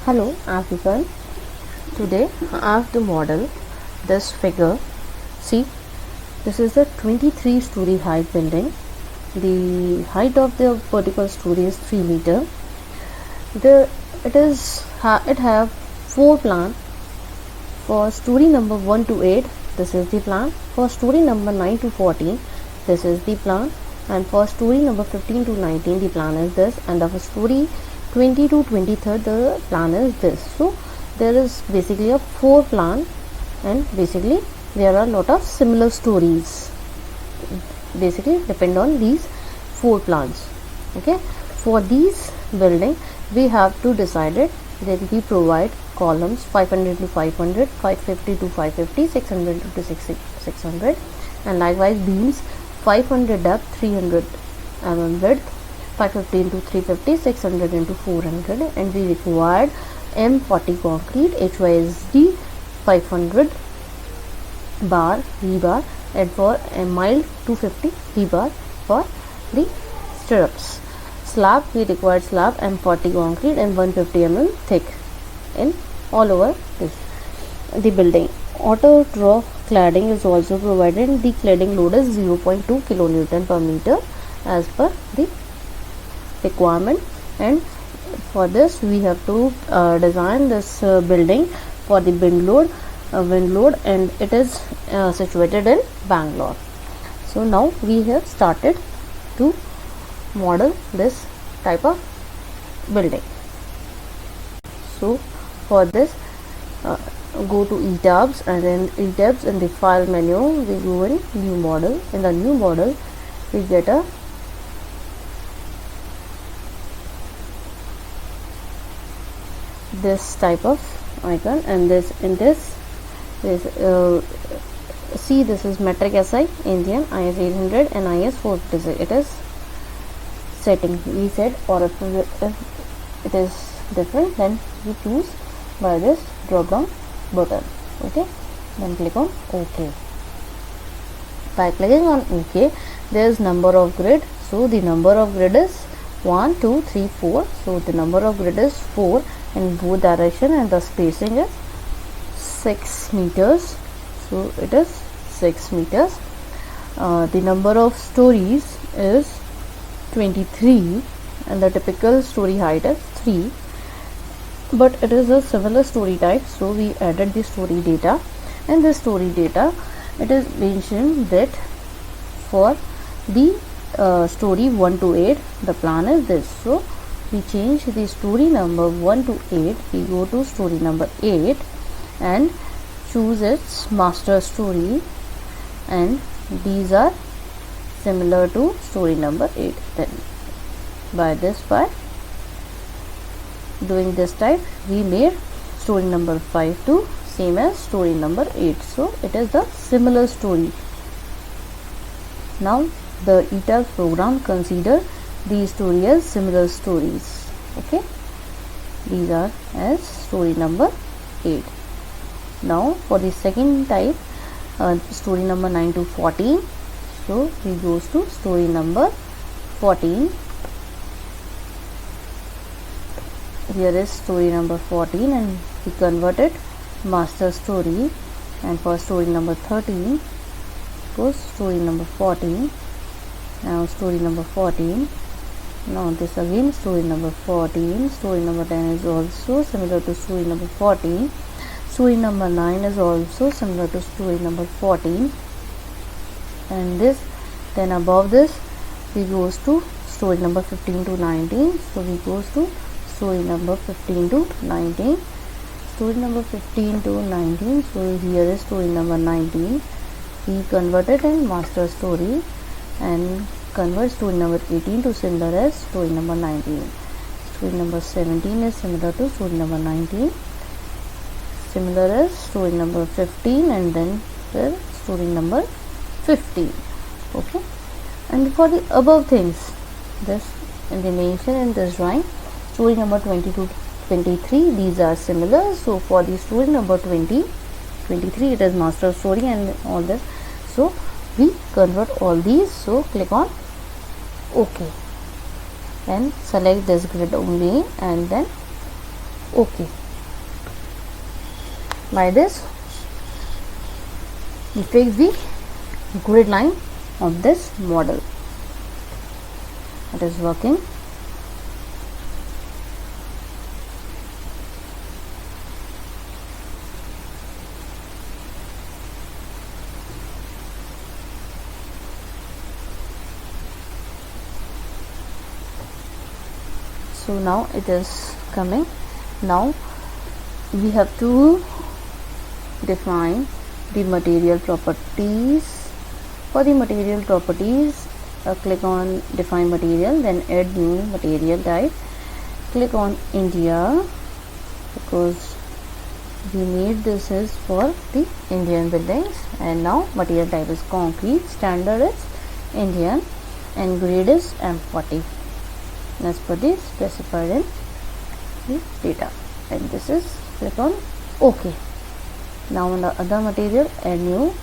Hello everyone. Today I have to model this figure. See, this is a 23-story height building. The height of the vertical story is 3 meter. It have 4 plan. For story number 1 to 8, this is the plan. For story number 9 to 14, this is the plan. And for story number 15 to 19, the plan is this. And for story 20 to 23, the plan is this. So there is basically a 4 plan, and basically there are a lot of similar stories. Basically depend on these 4 plans. Okay. For these building, we have to decide it. Then we provide columns 500 to 500, 550 to 550, 600 to 600, and likewise beams 500 depth, 300 mm width, 550 into 350, 600 into 400, and we required M40 concrete, HYSD 500 bar rebar, and for a mild 250 rebar for the stirrups. Slab, we required slab M40 concrete and 150 mm thick in all over the building. Auto draw cladding is also provided. The cladding load is 0.2 kilonewton per meter as per the requirement, and for this we have to design this building for the wind load, and it is situated in Bangalore. So now we have started to model this type of building. So for this, go to etabs, and then etabs in the file menu we go in new model. In the new model we get a this type of icon, and this see, this is metric SI, Indian, IS 800 and IS 456. It is setting we set, or if it is different, then we choose by this drop down button. Okay, then click on OK. By clicking on OK, there is number of grid. So the number of grid is 1, 2, 3, 4. So the number of grid is 4 in both direction, and the spacing is 6 meters. So it is 6 meters. The number of stories is 23, and the typical story height is 3. But it is a similar story type, so we added the story data. And the story data, it is mentioned that for the story 1 to 8, the plan is this. So we change the story number 1 to 8, we go to story number 8 and choose its master story, and these are similar to story number 8. Then by doing this type, we made story number 5 to same as story number 8. So it is the similar story. Now the ETAG program consider these stories as similar stories. Okay, these are as story number 8. Now for the second type, story number 9 to 14. So we goes to story number 14. Here is story number 14, and we converted master story. And for story number 13 goes story number 14. Now story number 14. Now this again story number 14. Story number 10 is also similar to story number 14. Story number 9 is also similar to story number 14. And this, then above this we goes to story number 15 to 19. So we goes to story number 15 to 19. Story number 15 to 19. So here is story number 19. We converted in master story and convert story number 18 to similar as story number 19. Story number 17 is similar to story number 19, similar as story number 15, and then story number 15. Okay, and for the above things, this in the mention in this drawing, story number 20 to 23, these are similar. So for the story number 20, 23, it is master story and all this. So we convert all these. So click on OK. Then select this grid only, and then OK. By this we fix the grid line of this model. It is working. So now it is coming. Now we have to define the material properties. For the material properties, click on define material, then add new material type. Click on India because we need this is for the Indian buildings. And now material type is concrete, standard is Indian, and grade is M40 as per the specified in the data. And this is, click on OK. Now on the other material, add new,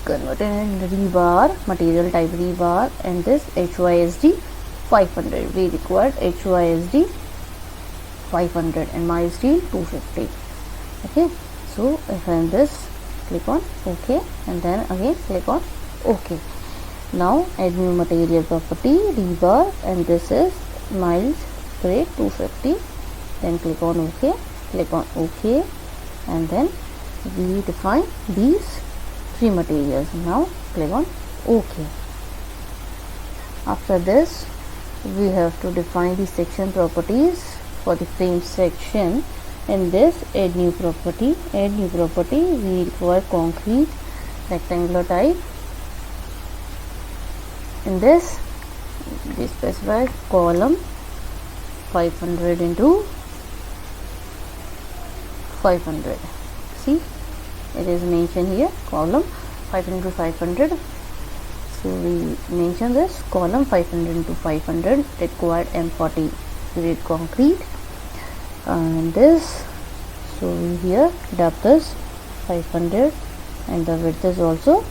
convert it in rebar, material type rebar, and this HYSD 500. We required HYSD 500 and mild steel 250. Okay, so if I am this, click on OK, and then again click on OK. Now add new material property rebar, and this is mild grade 250. Then click on OK, click on OK, and then we define these three materials. Now click on OK. After this we have to define the section properties for the frame section. In this, add new property. We require concrete rectangular type. In this we specify column 500 into 500. See, it is mentioned here column 500 into 500. So we mention this column 500 into 500 required M40 grade concrete. And this, so we here depth is 500 and the width is also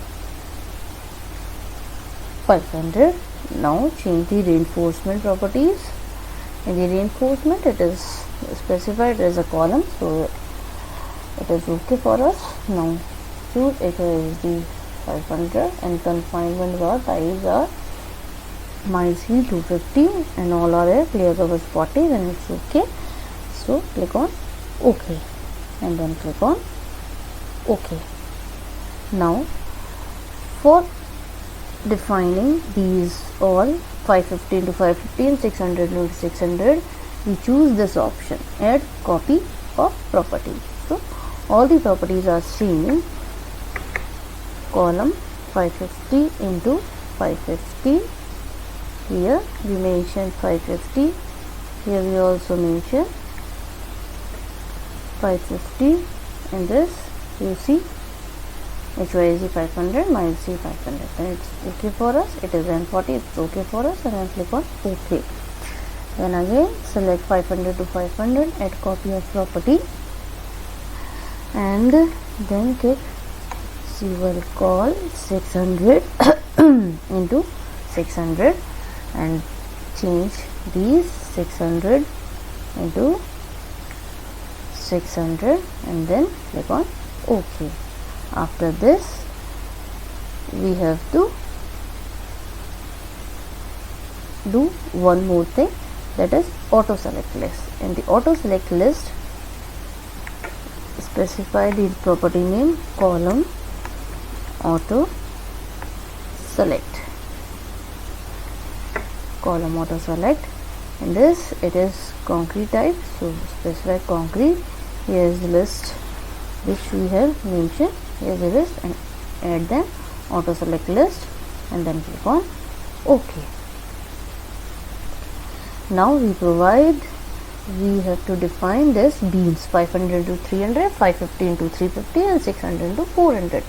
500. Now change the reinforcement properties. In the reinforcement, it is specified as a column, so it is okay for us. Now choose HYSD 500 and confinement bar types are mild steel 250 and all are a clear cover 40. Then it's okay. So click on OK and then click on OK. Now for defining these all 550 into 550 and 600 into 600, we choose this option, add copy of property. So all the properties are seen. Column 550 into 550. Here we mention 550. Here we also mention 550. And this you see HYSD 500, mild steel 500. Then it's okay for us. It is M40. It's okay for us. And then click on OK. Then again select 500 to 500. Add copy of property. And then click. We will call 600 into 600 and change these 600 into 600 and then click on OK. After this we have to do one more thing, that is auto select list. In the auto select list, specify the property name column auto select. Column auto select. In this it is concrete type, so specify concrete. Here is the list which we have mentioned. Here is the list and add them auto select list and then click on OK. Now we have to define this beams 500 into 300, 550 into 350 and 600 into 400.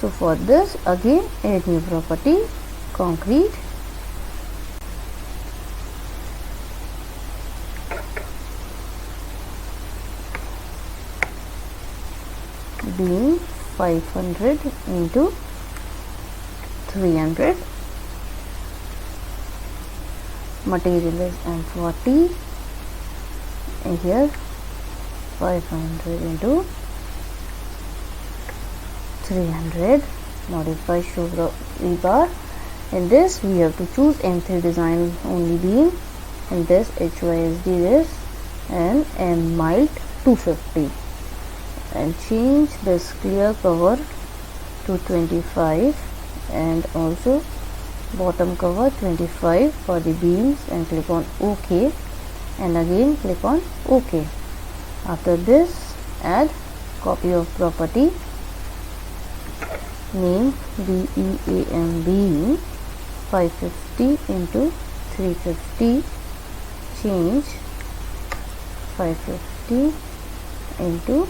So for this again add new property concrete. Beam 500 into 300. Material is M40. and here 500 into 300, modify show rebar. In this we have to choose M3 design only beam, and this HYSD this and M mild 250, and change this clear cover to 25 and also bottom cover 25 for the beams, and click on OK, and again click on OK. After this, add copy of property, name BEAM beam 550 into 350, change 550 into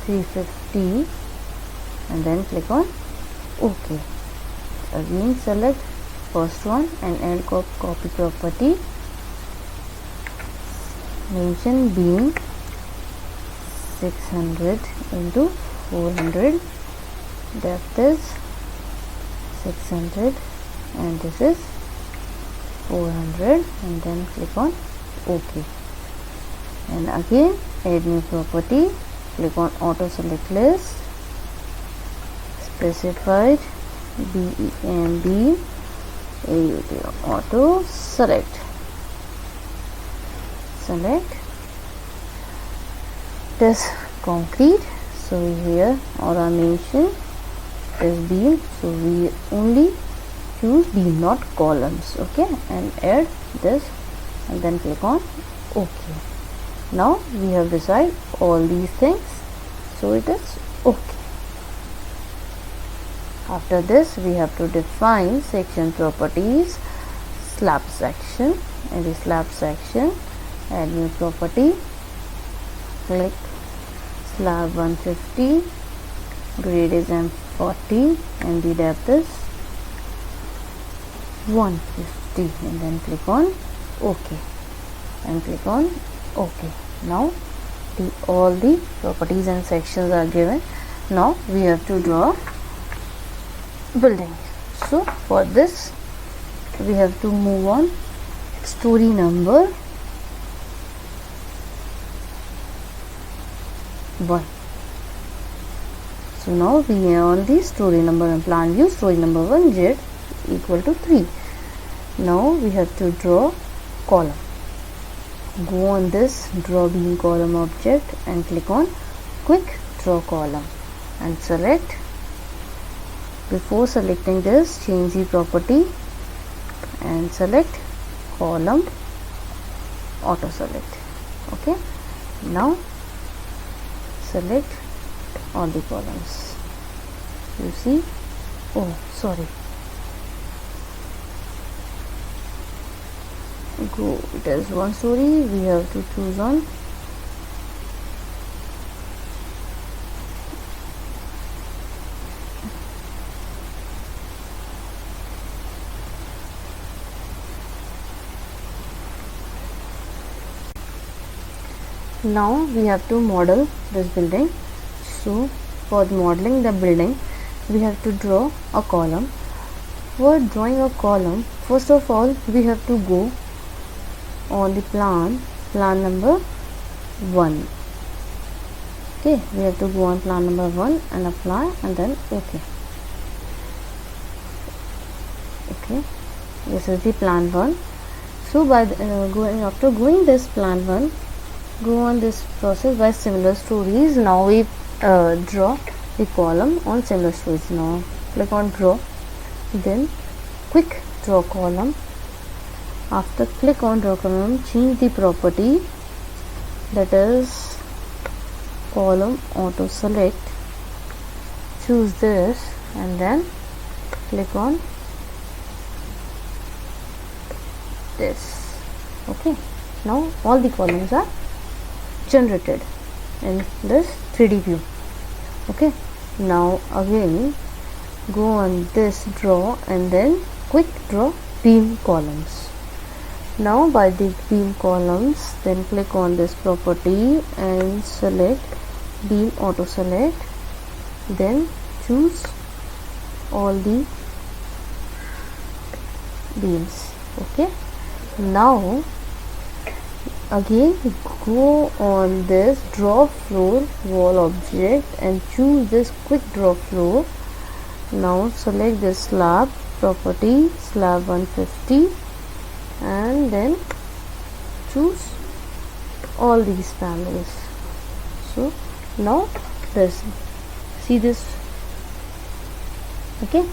350, and then click on OK. Again select first one and add copy property, mention beam 600 into 400, depth is 600 and this is 400, and then click on OK. And again add new property, click on auto select list, specified BEM beam AUT, auto select this concrete. So here our mention is beam, so we only choose beam, not columns. Okay, and add this and then click on OK. Now we have decided all these things, so it is OK. After this we have to define section properties, slab section. In the slab section, add new property, click slab 150, grade is M40 and the depth is 150, and then click on OK and click on OK. Now all the properties and sections are given. Now we have to draw building. So for this we have to move on story number 1. So now we are on the story number 1 plan view. Story number 1 Z equal to 3. Now we have to draw column. Go on this draw beam column object and click on quick draw column and select. Before selecting this, change the property and select column auto select. Okay, now select all the columns. You see, oh sorry, go, it is one story, we have to choose on now we have to model this building. So for modeling the building we have to draw a column. For drawing a column, first of all we have to go on the plan number 1. Okay, we have to go on plan number 1 and apply and then OK. Okay, this is the plan 1. So by after going this plan 1, go on this process by similar stories. Now we draw the column on similar stories. Now click on draw, then quick draw column. After click on draw column, change the property, that is column auto select, choose this and then click on this. Okay, now all the columns are generated in this 3D view. Okay, now again go on this draw and then quick draw beam columns. Now by the beam columns, then click on this property and select beam auto select, then choose all the beams. Okay, now again go on this draw floor wall object and choose this quick draw floor. Now select this slab, property slab 150, and then choose all these panels. So now this, see this, okay,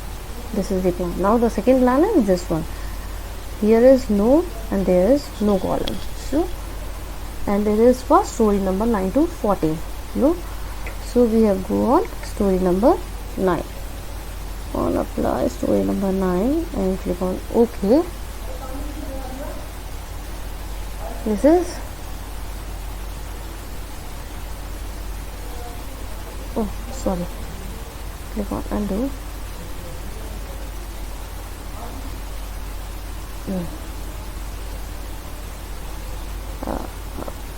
this is the plan. Now the second plan is this one. Here is no and there is no column. So, and it is for story number 9 to 14. No, so we have go on story number 9. On apply story number 9 and click on OK. This is, oh sorry, click on undo.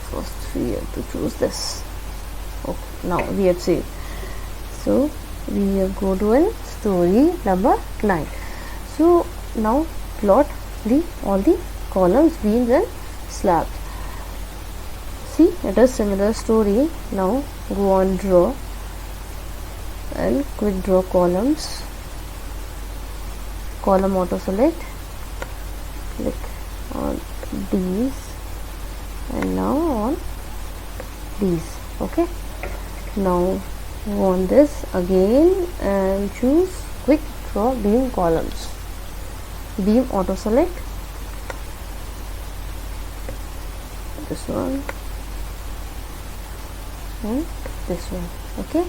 First we have to choose this. Okay, now we have saved. So we have go to in story number 9. So now plot all the columns, beams and slabs. See, it is similar story. Now go on draw and quick draw columns, column auto select, click on these and now on these. Okay, now go on this again and choose quick draw beam columns, beam auto select, this one and this one. Okay,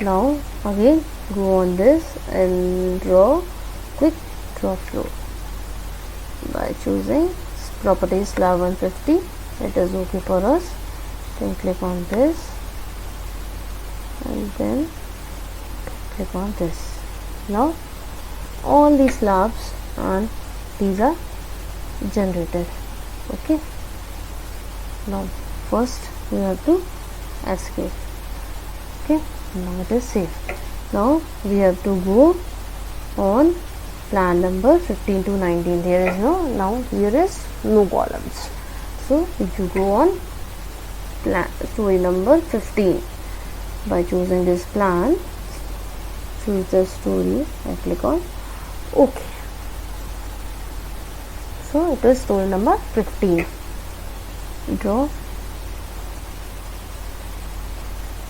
now again go on this and draw quick draw floor by choosing property slab 150. It is okay for us. Then click on this and then click on this. Now all these slabs and these are generated. Okay, now first we have to escape. Okay, now it is safe. Now we have to go on plan number 15 to 19. There is no, now here is no columns. So if you go on plan story number 15 by choosing this plan, choose the story and click on OK. So it is story number 15. Draw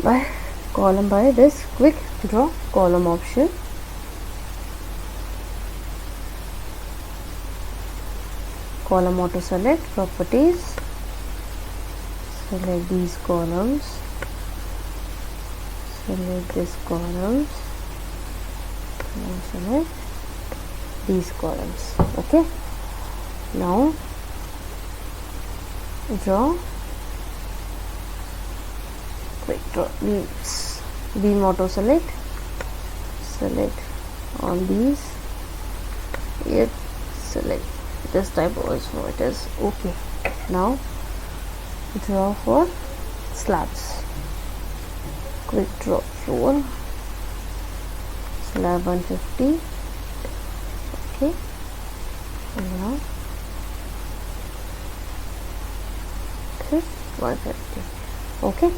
by column by this quick draw column option. Column auto select, properties, select these columns, select these columns, and select these columns. Okay, now draw quick draw beams, beam auto select, select on these, yet select this type also, it is okay. Now draw for slabs, quick draw floor, slab 150. Okay, and now this 150. Okay,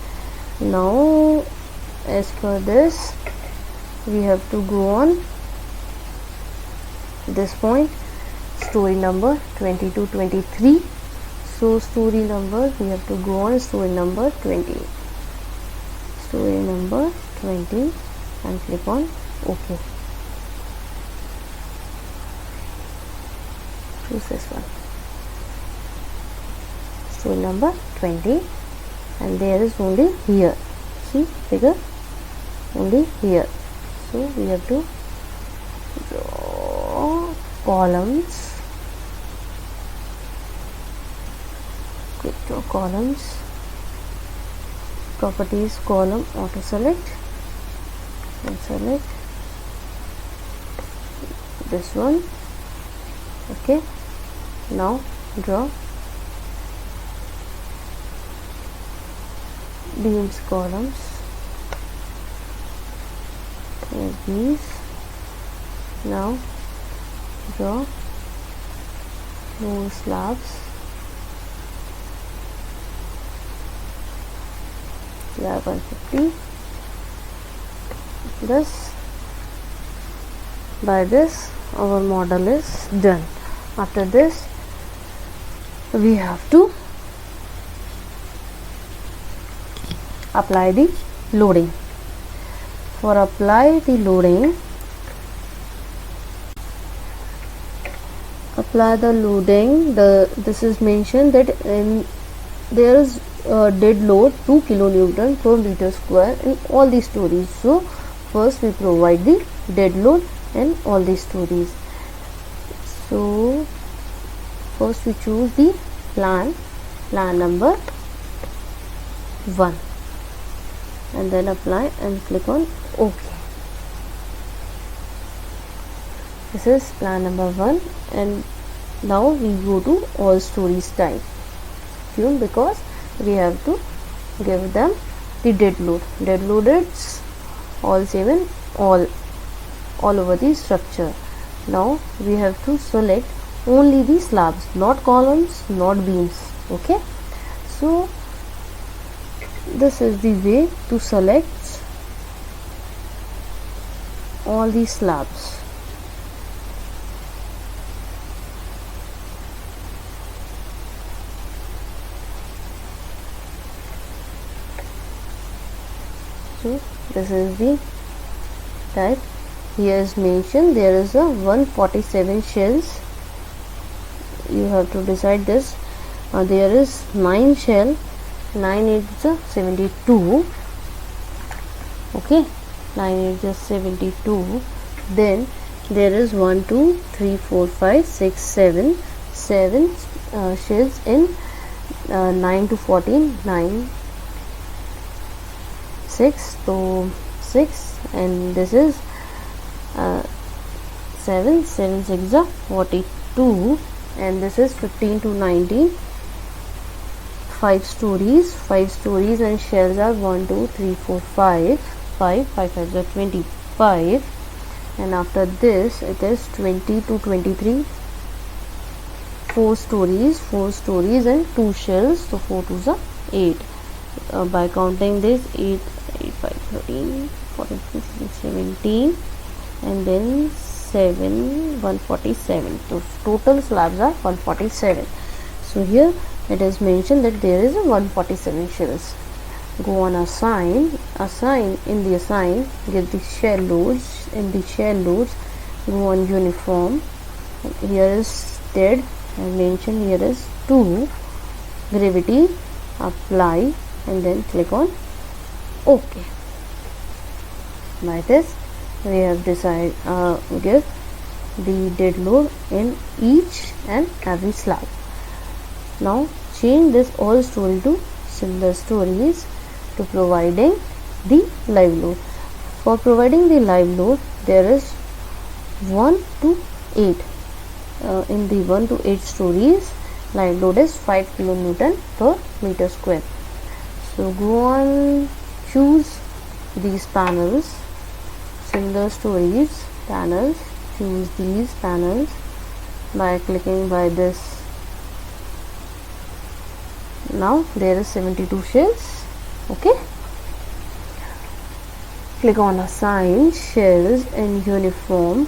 now as per this we have to go on this point, story number 20 to 23. So story number, we have to go on story number 20, story number 20 and click on OK. Choose this one, story number 20, and there is only here, see figure, only here. So we have to draw columns, quick draw columns, properties column auto select and select this one. Okay, now draw beams columns like these. Now draw more slabs slab 150. This, by this our model is done. After this we have to apply the loading. For apply the loading, this is mentioned that there is dead load 2 kilonewton per meter square in all the stories. So first we provide the dead load in all the stories. So first we choose the plan number 1 and then apply and click on OK. This is plan number 1, and now we go to all stories type because we have to give them the dead load. Dead load is all same in all over the structure. Now we have to select only the slabs, not columns, not beams. Okay, so this is the way to select all these slabs. So this is the type. Here is mentioned there is a 147 shells. You have to decide this. There is 9 shell. 9 is 72. Okay, 9 is 72. Then there is 1 2 3 4 5 6 7 shells in 9 to 14. 9 6 to 6, and this is 7 6 are 42, and this is 15 to 19. 5 stories and shells are 1 2 3 4 5 5 are 25, and after this it is 20 to 23. 4 stories and 2 shells, so 4 2s are 8. By counting this 8 5 13 14 15 17, and then 7 147. So total slabs are 147. So here it is mentioned that there is a 147 shells. Go on assign in the assign, get the shell loads. In the shell loads, go on uniform. Here is dead, I mentioned here is 2. Gravity, apply, and then click on OK. By this we have decided give the dead load in each and every slab. Now change this all story to similar stories to providing the live load. For providing the live load, there is 1 to 8. In the 1 to 8 stories, live load is 5 kilonewton per meter square. So go on, choose these panels, similar stories panels, choose these panels by clicking by this. Now there is 72 shells. Okay, click on assign shells in uniform.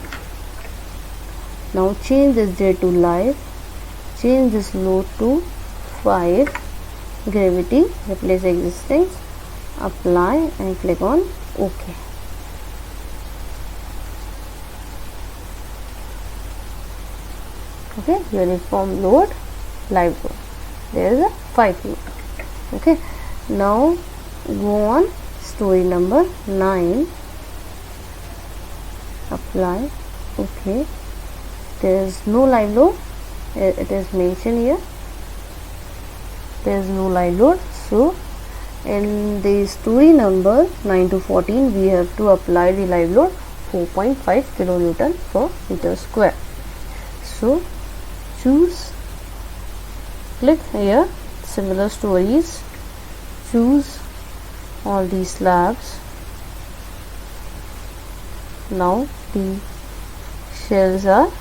Now change this dead to live, change this load to 5. Gravity, replace existing, apply, and click on OK. Okay, uniform load, live load. There is a 5 load. Okay, now go on story number 9, apply. Okay, there is no live load. It is mentioned here there is no live load. So in the story number 9 to 14 we have to apply the live load 4.5 kilonewton per meter square. So choose, click here similar stories, choose all these slabs. Now the shells are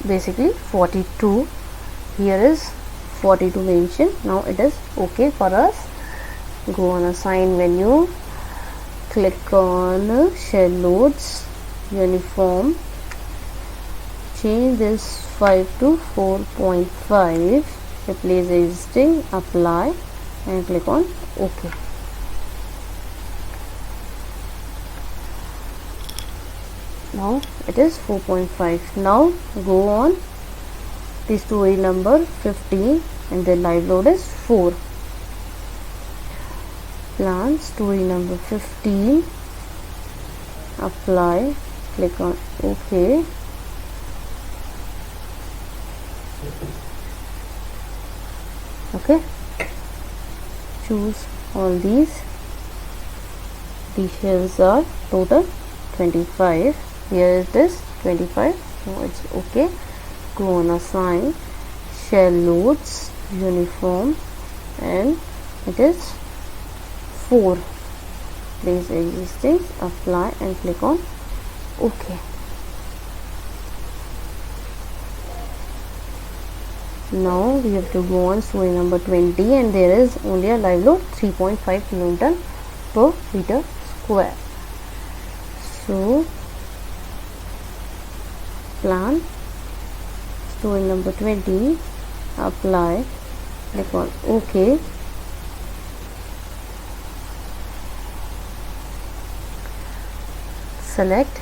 basically 42. Here is 42 mentioned. Now it is okay for us go on assign menu, click on shell loads, uniform, change this 5 to 4.5, replace existing, apply and click on OK. Now it is 4.5. Now go on the story number 15 and the live load is 4. Plan story number 15, apply, click on OK. Okay, choose all these. The shells are total 25. Here it is 25, so it's okay. Go on assign, shell loads, uniform, and it is 4. Place existing, apply and click on OK. Now we have to go on story number 20 and there is only a live load 3.5 kN per meter square. So plan story number 20, apply, click on OK. Select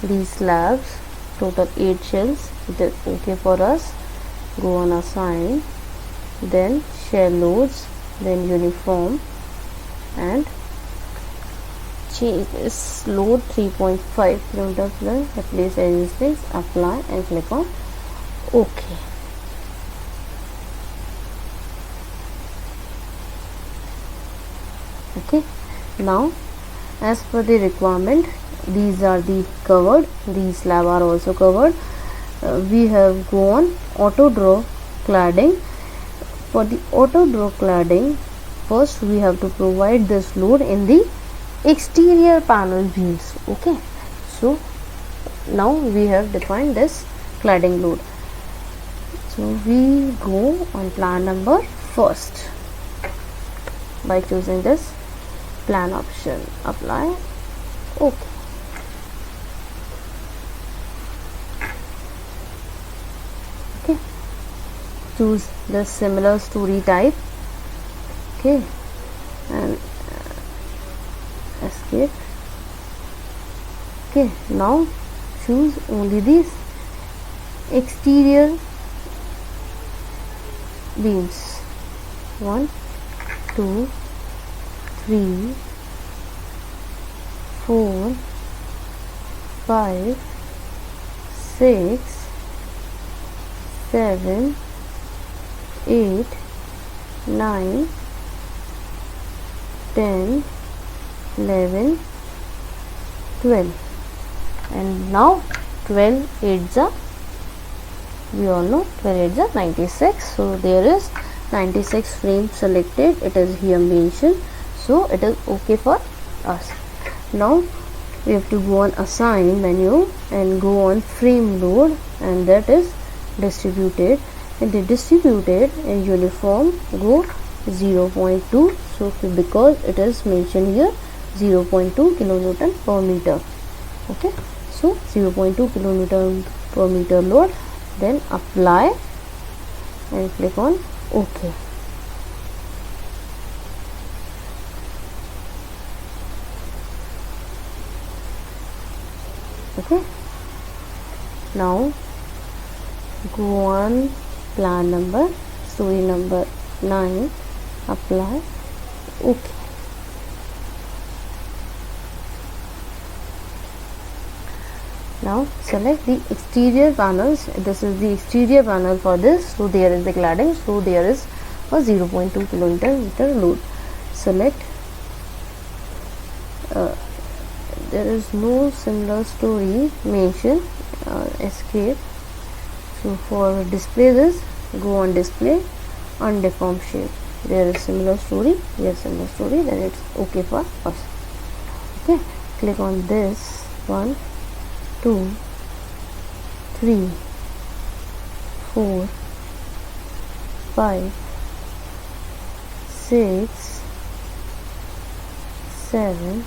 these slabs, total 8 shells, it is OK for us. Go on assign, then shell loads, then uniform, and change this load 3.5 kN plus, replace existing, apply and click on OK. Okay, now as per the requirement, these are the covered, these slab are also covered. We have gone auto draw cladding. For the auto draw cladding, first we have to provide this load in the exterior panel beams. Okay, so now we have defined this cladding load. So we go on plan number first by choosing this plan option, apply, OK. Choose the similar story type, okay, and escape. Okay, now choose only these exterior beams, 1, 2, 3, 4, 5, 6, 7, 8, 9, 10, 11, 12, and now 12 8s are, we all know 12 8s are 96, so there is 96 frames selected, it is here mentioned, so it is okay for us. Now we have to go on assign menu and go on frame load, and that is distributed. In the distributed in uniform, go 0.2, so because it is mentioned here 0.2 kilonewton per meter. Okay, so 0.2 kilonewton per meter load, then apply and click on OK. Okay, now go on plan number, story number 9, apply, OK. Now select the exterior panels. This is the exterior panel for this, so there is the cladding, so there is a 0.2 kN load. Select, there is no similar story mentioned, escape. So for display this, go on display, undeformed shape. There is similar story, yes, similar story, then it's okay for us. Okay, click on this 1, 2, 3, 4, 5, 6, 7,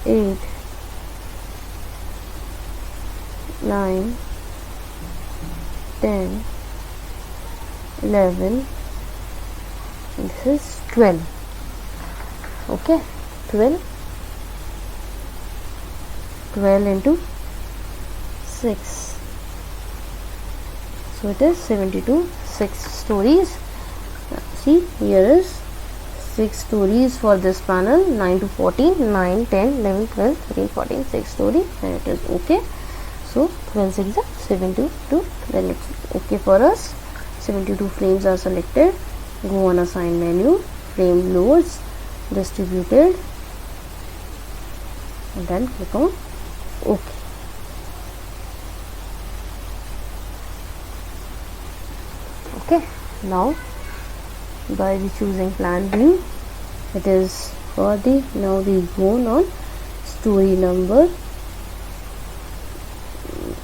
8, 9, 10, 11, and this is 12. Okay, 12 into 6, so it is 72. 6 stories. See, here is 6 stories for this panel, 9 to 14, 9, 10, 11, 12, 13, 14, 6 story, and it is okay. So 12 6 is 72, then it's okay for us. 72 frames are selected. Go on assign menu, frame loads, distributed, and then click on OK. Okay, now by the choosing plan view, it is for the, now we go on story number.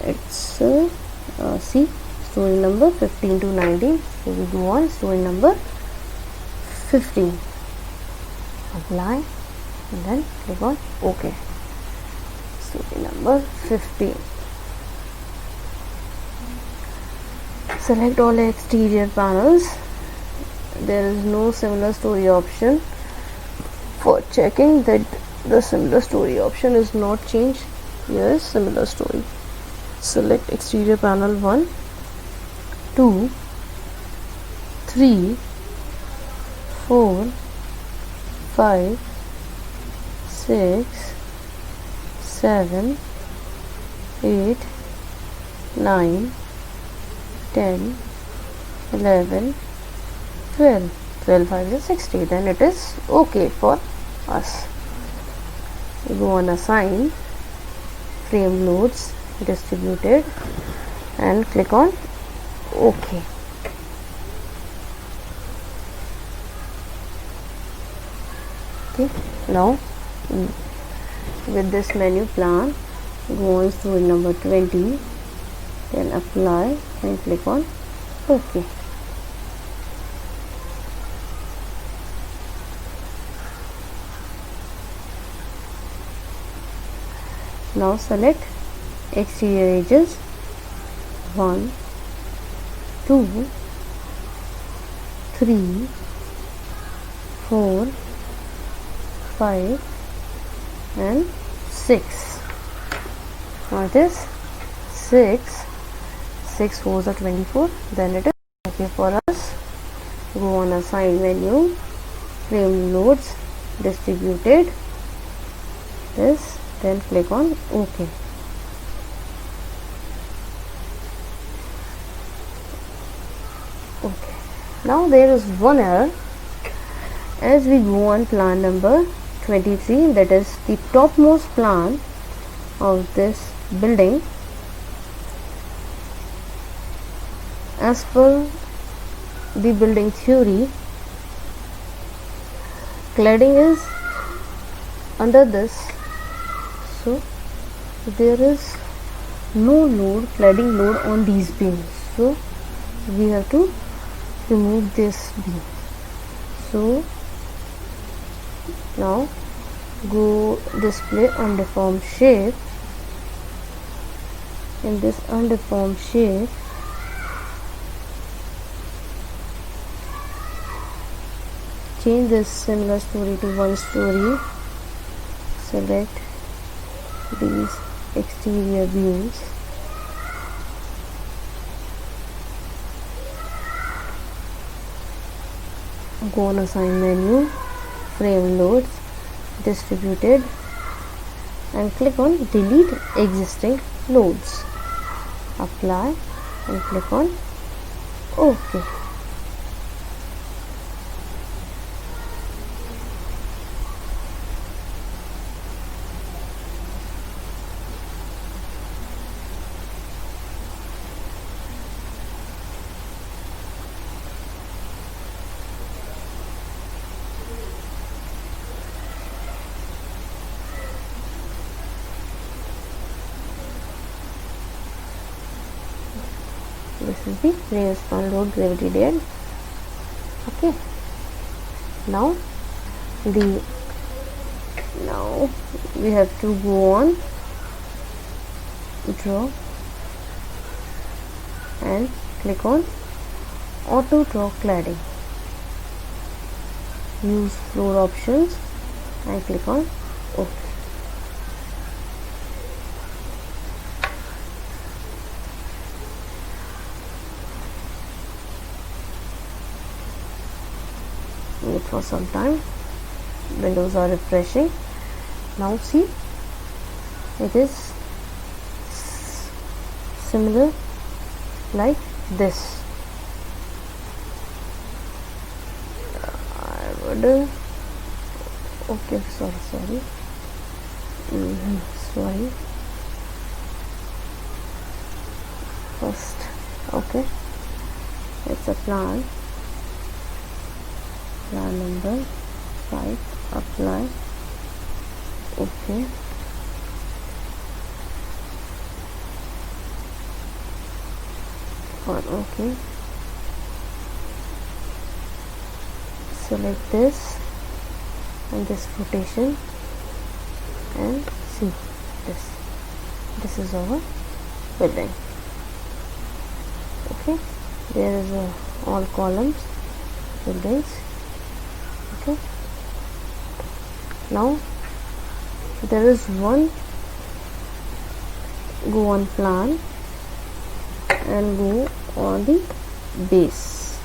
It's see, story number 15 to 19. So we go on story number 15. Apply and then click on OK. Story number 15. Select all exterior panels. There is no similar story option. For checking that the similar story option is not changed, here is similar story. Select exterior panel 1, 2, 3, 4, 5, 6, 7, 8, 9, 10, 11, 12. 12 5 is 60. Then it is okay for us. We go on assign, frame loads, distributed, and click on OK. Okay, now with this menu plan, go on story number 20, then apply and click on OK. Now select exterior edges 1, 2, 3, 4, 5 and 6. Now it is 6. 6 4s are 24. Then it is okay for us. Go on assign menu, frame loads, distributed, this, then click on OK. Okay. Now there is one error. As we go on plan number 23, that is the topmost plan of this building. As per the building theory, cladding is under this, so there is no load, cladding load on these beams, so we have to remove this beam. So now go display undeformed shape. In this undeformed shape, change this similar story to one story. Select these exterior views. Go on assign menu, frame loads, distributed, and click on delete existing loads. Apply and click on OK. This is the respawn load gravity dead. Okay. Now the Now we have to go on draw and click on auto draw cladding. Use floor options and click on OK. Wait for some time. Windows are refreshing. Now see, it is similar like this. I would okay, sorry sorry first, okay, it's a plan number 5, apply, okay, or okay, select this and this rotation and see this is our building. Okay, there is all columns, buildings. Okay, now there is one, go on plan and go on the base,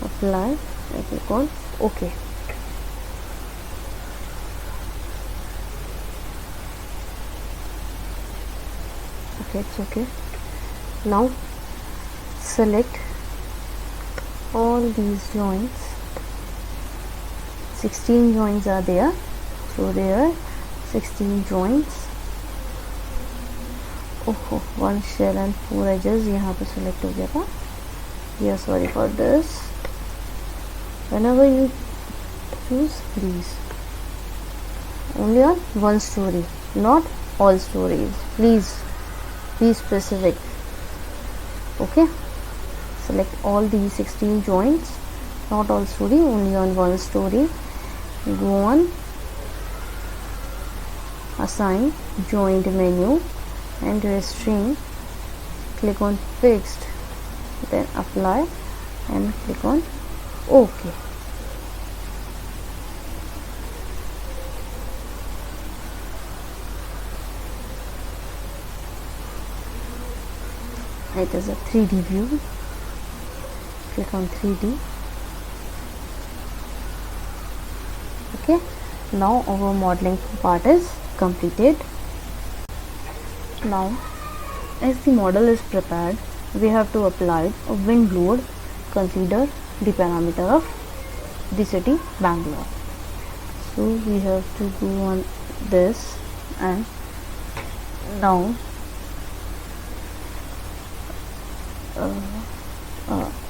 apply and click on OK. Okay, it's okay. Now select all these joints. 16 joints are there, so there are 16 joints. Oh, one shell and 4 edges यहाँ पे select हो गया था. Yeah, sorry for this. Whenever you choose these, only on one story, not all stories. Please be specific. Okay, select all these 16 joints, not all story, only on one story. Go on assign joint menu and restrain, click on fixed, then apply and click on OK. It is a 3D view. Click on 3D. Okay, now our modeling part is completed. Now as the model is prepared, we have to apply a wind load. Consider the parameter of the city Bangalore. So we have to go on this, and now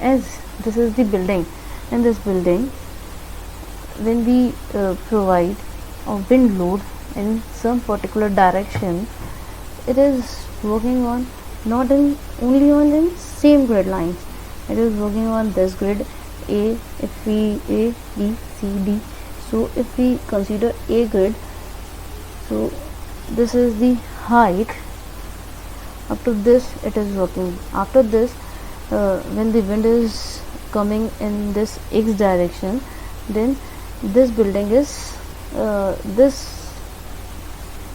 as this is the building, in this building when we provide a wind load in some particular direction, it is working on not in only on in same grid lines, it is working on this grid A, if we A, B, C, D. So if we consider A grid, so this is the height, up to this it is working. After this, when the wind is coming in this X direction, then this building is this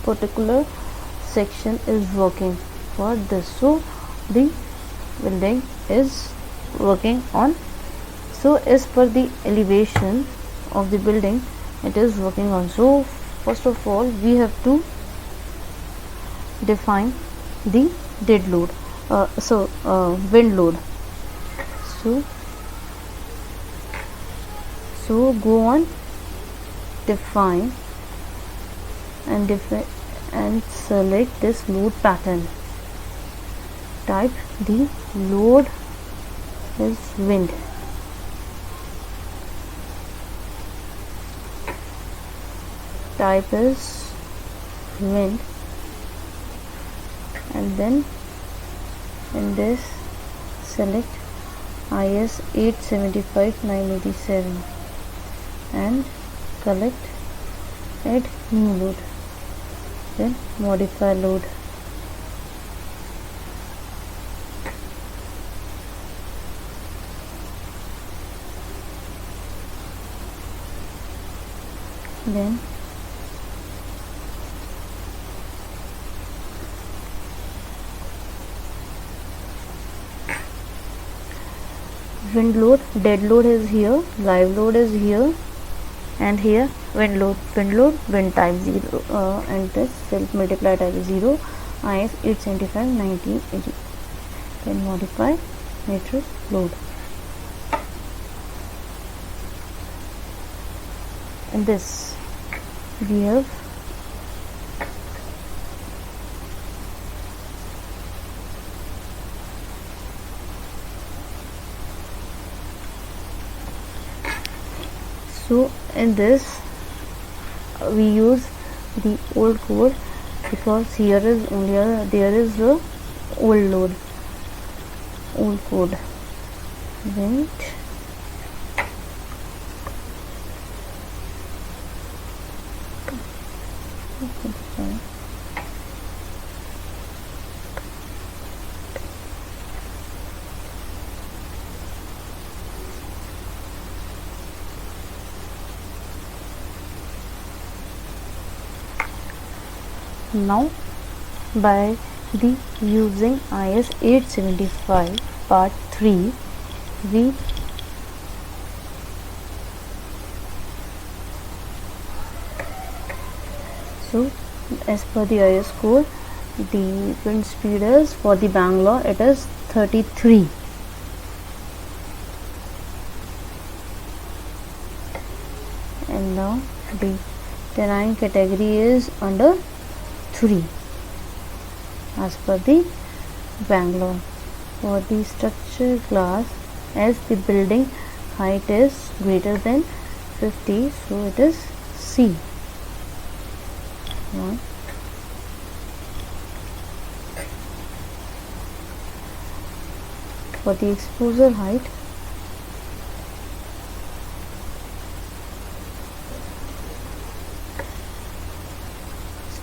particular section is working for this. So the building is working on, so as per the elevation of the building it is working on. So first of all we have to define the dead load, wind load. So go on define and select this load pattern. Type the load is wind. Type is wind, and then in this select IS 875/987 and collect add new load, then modify load, then wind load, dead load is here, live load is here, and here wind load, wind type 0, and this self multiply type is 0, IS 875 1980. Then modify matrix load. In this we have so in this we use the old code because here is only there is the old code. Wait, now by the using IS 875 part 3 we so as per the IS code the wind speed is for the Bangalore it is 33, and now the terrain category is under 3 as per the Bangalore. For the structure class, as the building height is greater than 50, so it is C. 1. For the exposure height,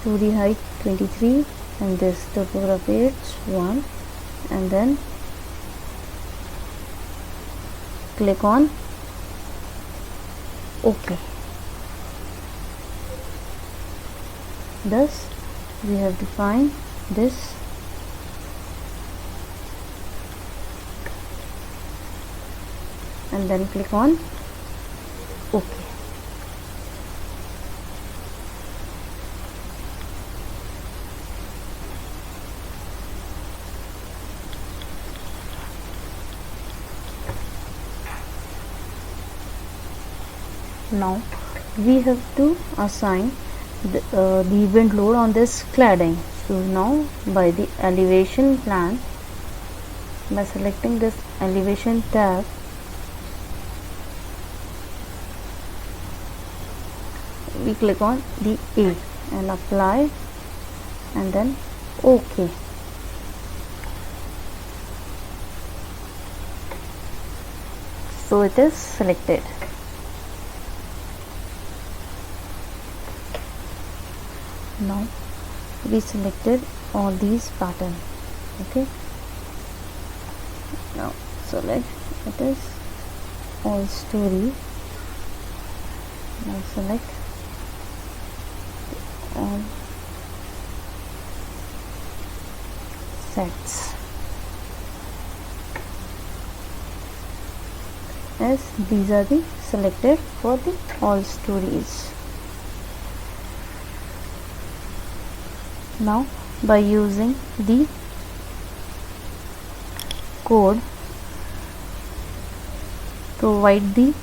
story height 23, and this topography is 1, and then click on OK. Thus we have defined this and then click on OK. Now we have to assign the wind load on this cladding. So now by the elevation plan, by selecting this elevation tab, we click on the A and apply and then OK. So it is selected. Now we selected all these pattern. Okay, now select it is all story. Now select all sets as these are the selected for the all stories. Now by using the code, provide the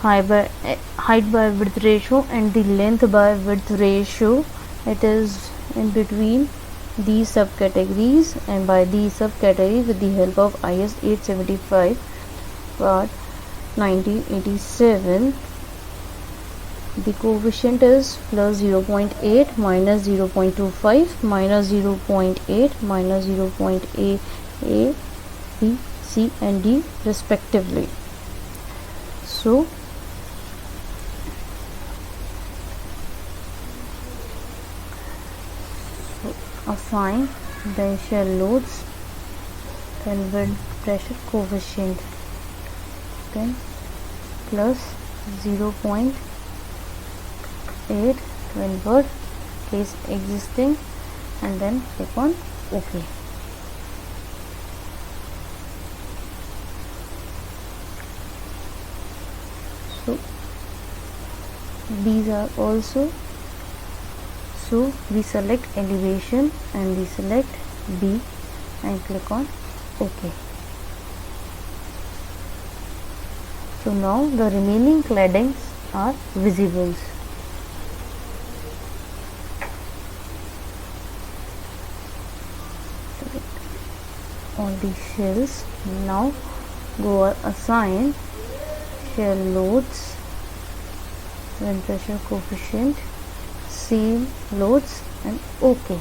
height by width ratio and the length by width ratio. It is in between these subcategories, and by these subcategories with the help of IS 875 part 1987, the coefficient is plus 0.8, minus 0.25, minus 0.8, minus 0.8, A, B, C and D respectively. So assign the initial loads, then wind pressure coefficient, then plus 0.8 when word case existing, and then click on OK. So these are also, so we select elevation and we select B and click on OK. So now the remaining claddings are visible. Select all these shells. Now go assign shell loads, wind pressure coefficient, same loads, and OK.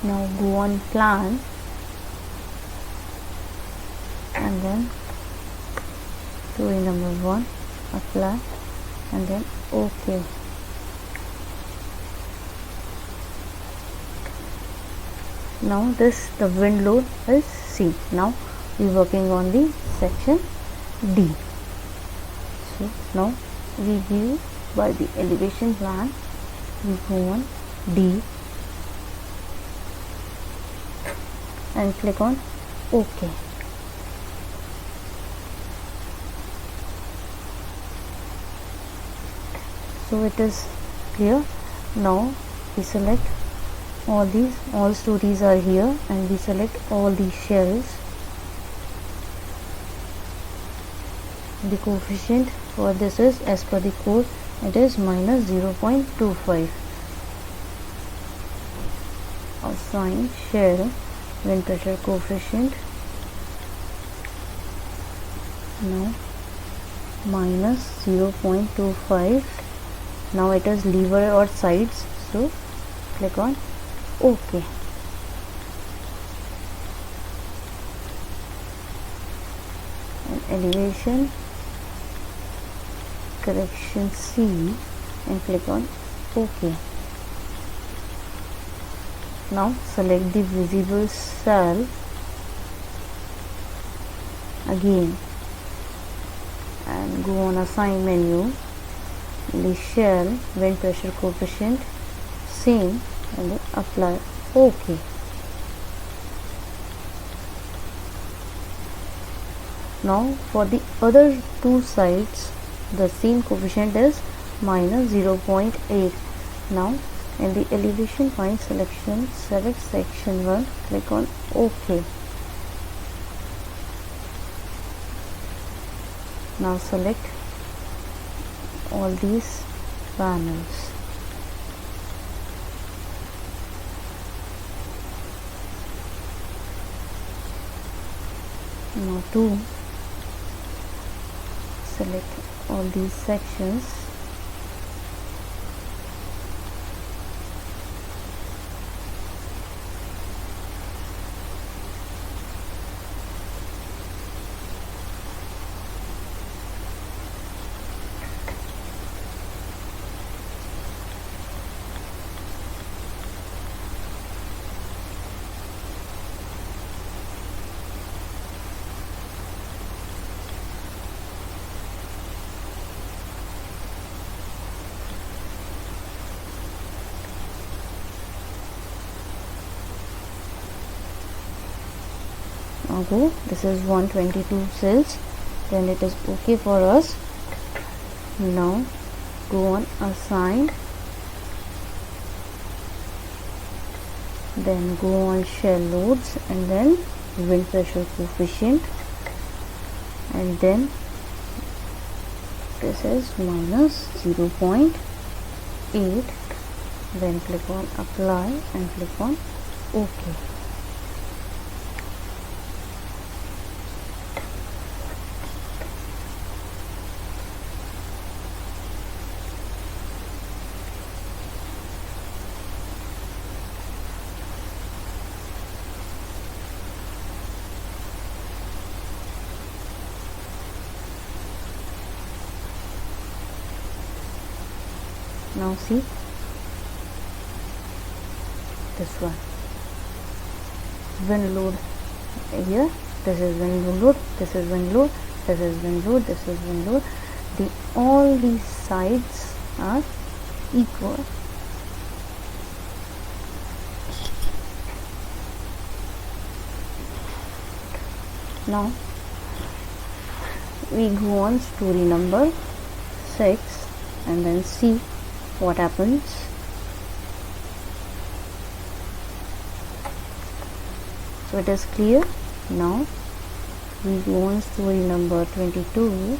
Now go on plan and then story number 1, apply, and then OK. Now this the wind load is C. Now we working on the section D. So now we view by the elevation plan. We go on D and click on OK. So it is clear. Now we select all these, all stories are here, and we select all these shells. The coefficient for this is, as per the code, it is minus 0.25. Assign shell wind pressure coefficient. Now minus 0.25. Now it is lever or sides, so click on OK. And elevation correction C and click on OK. Now select the visible cell again and go on assign menu, the shell wind pressure coefficient same, and then apply OK. Now for the other two sides the same coefficient is minus 0.8. Now in the elevation point selection, select section 1, click on OK. Now select all these panels. Now to select all these sections. Okay, this is 122 cells, then it is okay for us. Now go on assign, then go on shell loads, and then wind pressure coefficient, and then this is minus 0.8. Then click on apply and click on OK. Now see this one, wind load here, this is wind load, this is wind load, this is wind load, this is wind load. All these sides are equal. Now we go on story number 6 and then see what happens. So it is clear. Now we go on story number 22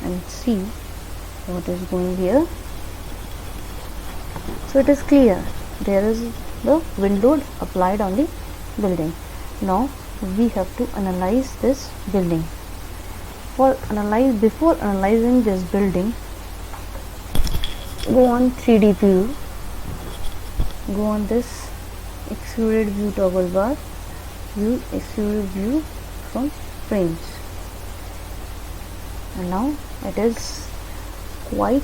and see what is going here. So it is clear, there is the wind load applied on the building. Now we have to analyze this building. Before analyzing this building, go on 3D view, go on this extruded view toggle bar, view extruded view from frames, and now it is quite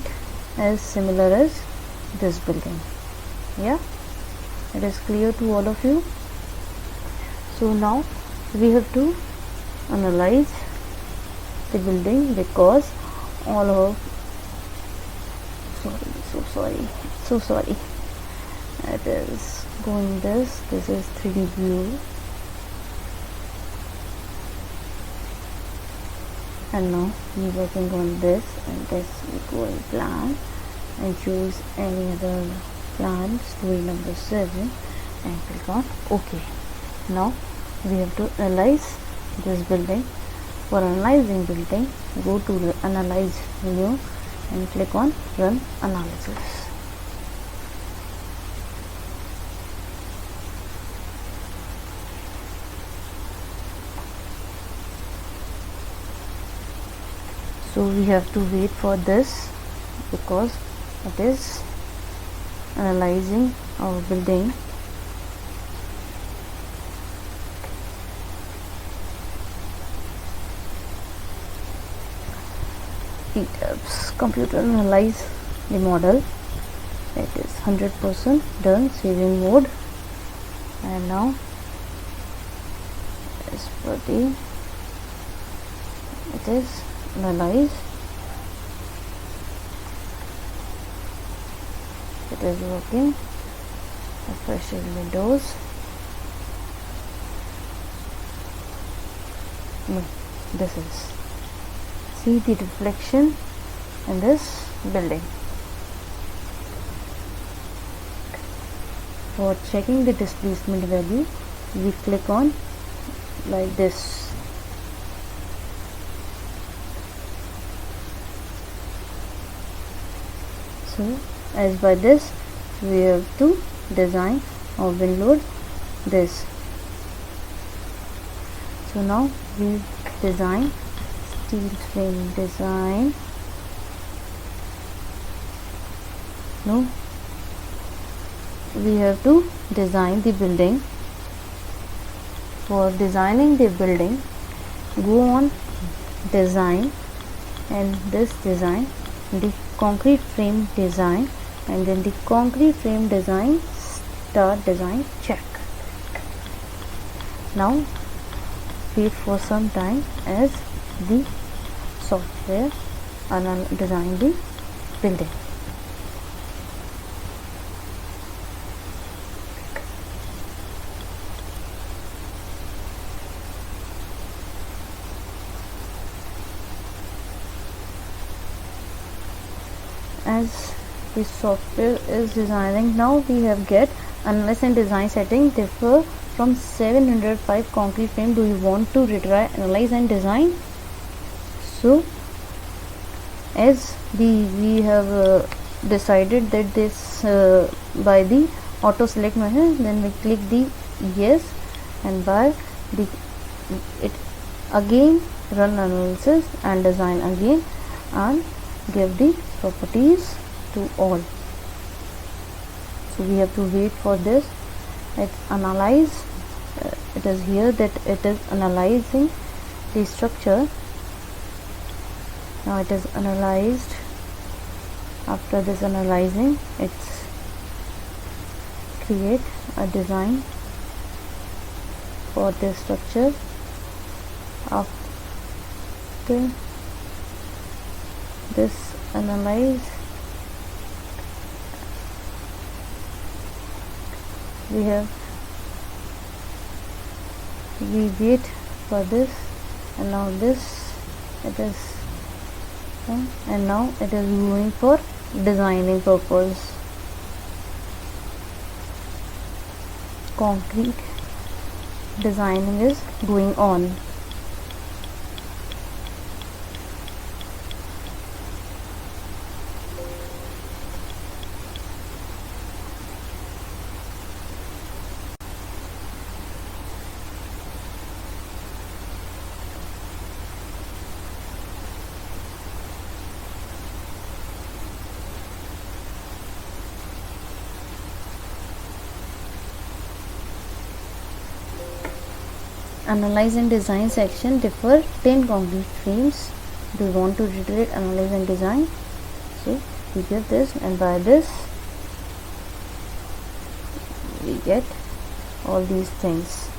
as similar as this building. Yeah, it is clear to all of you. So now we have to analyze the building, because all of so sorry it is going this is 3D view, and now we working on this, and this we go in plan and choose any other plan, story number 7, and click on OK. Now we have to analyze this building. For analyzing building, go to the analyze menu and click on run analysis. So we have to wait for this, because it is analyzing our building. Computer analyze the model. It is 100% done, saving mode, and now as per the it is analyzed. It is working. Refresh windows. No, this is, see the reflection in this building. For checking the displacement value, we click on like this. So as by this, we have to design or wind load this. So now we design steel frame design. Now we have to design the building. For designing the building, go on design, and this design the concrete frame design, and then the concrete frame design, start design, check. Now wait for some time as the software design the building. As the software is designing, now we have get analyze and design setting differ from 705 concrete frame. Do you want to retry analyze and design? So as we have decided that this by the auto select method, then we click the yes, and by the it again run analysis and design again, and give the properties to all. So we have to wait for this. It analyze, it is here that it is analyzing the structure. Now it is analyzed After this analyzing, it's create a design for this structure. After this analyze, we wait for this, and now this it is, and now it is going for designing purpose. Concrete designing is going on. Analyze and design section differ 10 concrete frames. Do you want to reiterate analyze and design? So we give this, and by this we get all these things.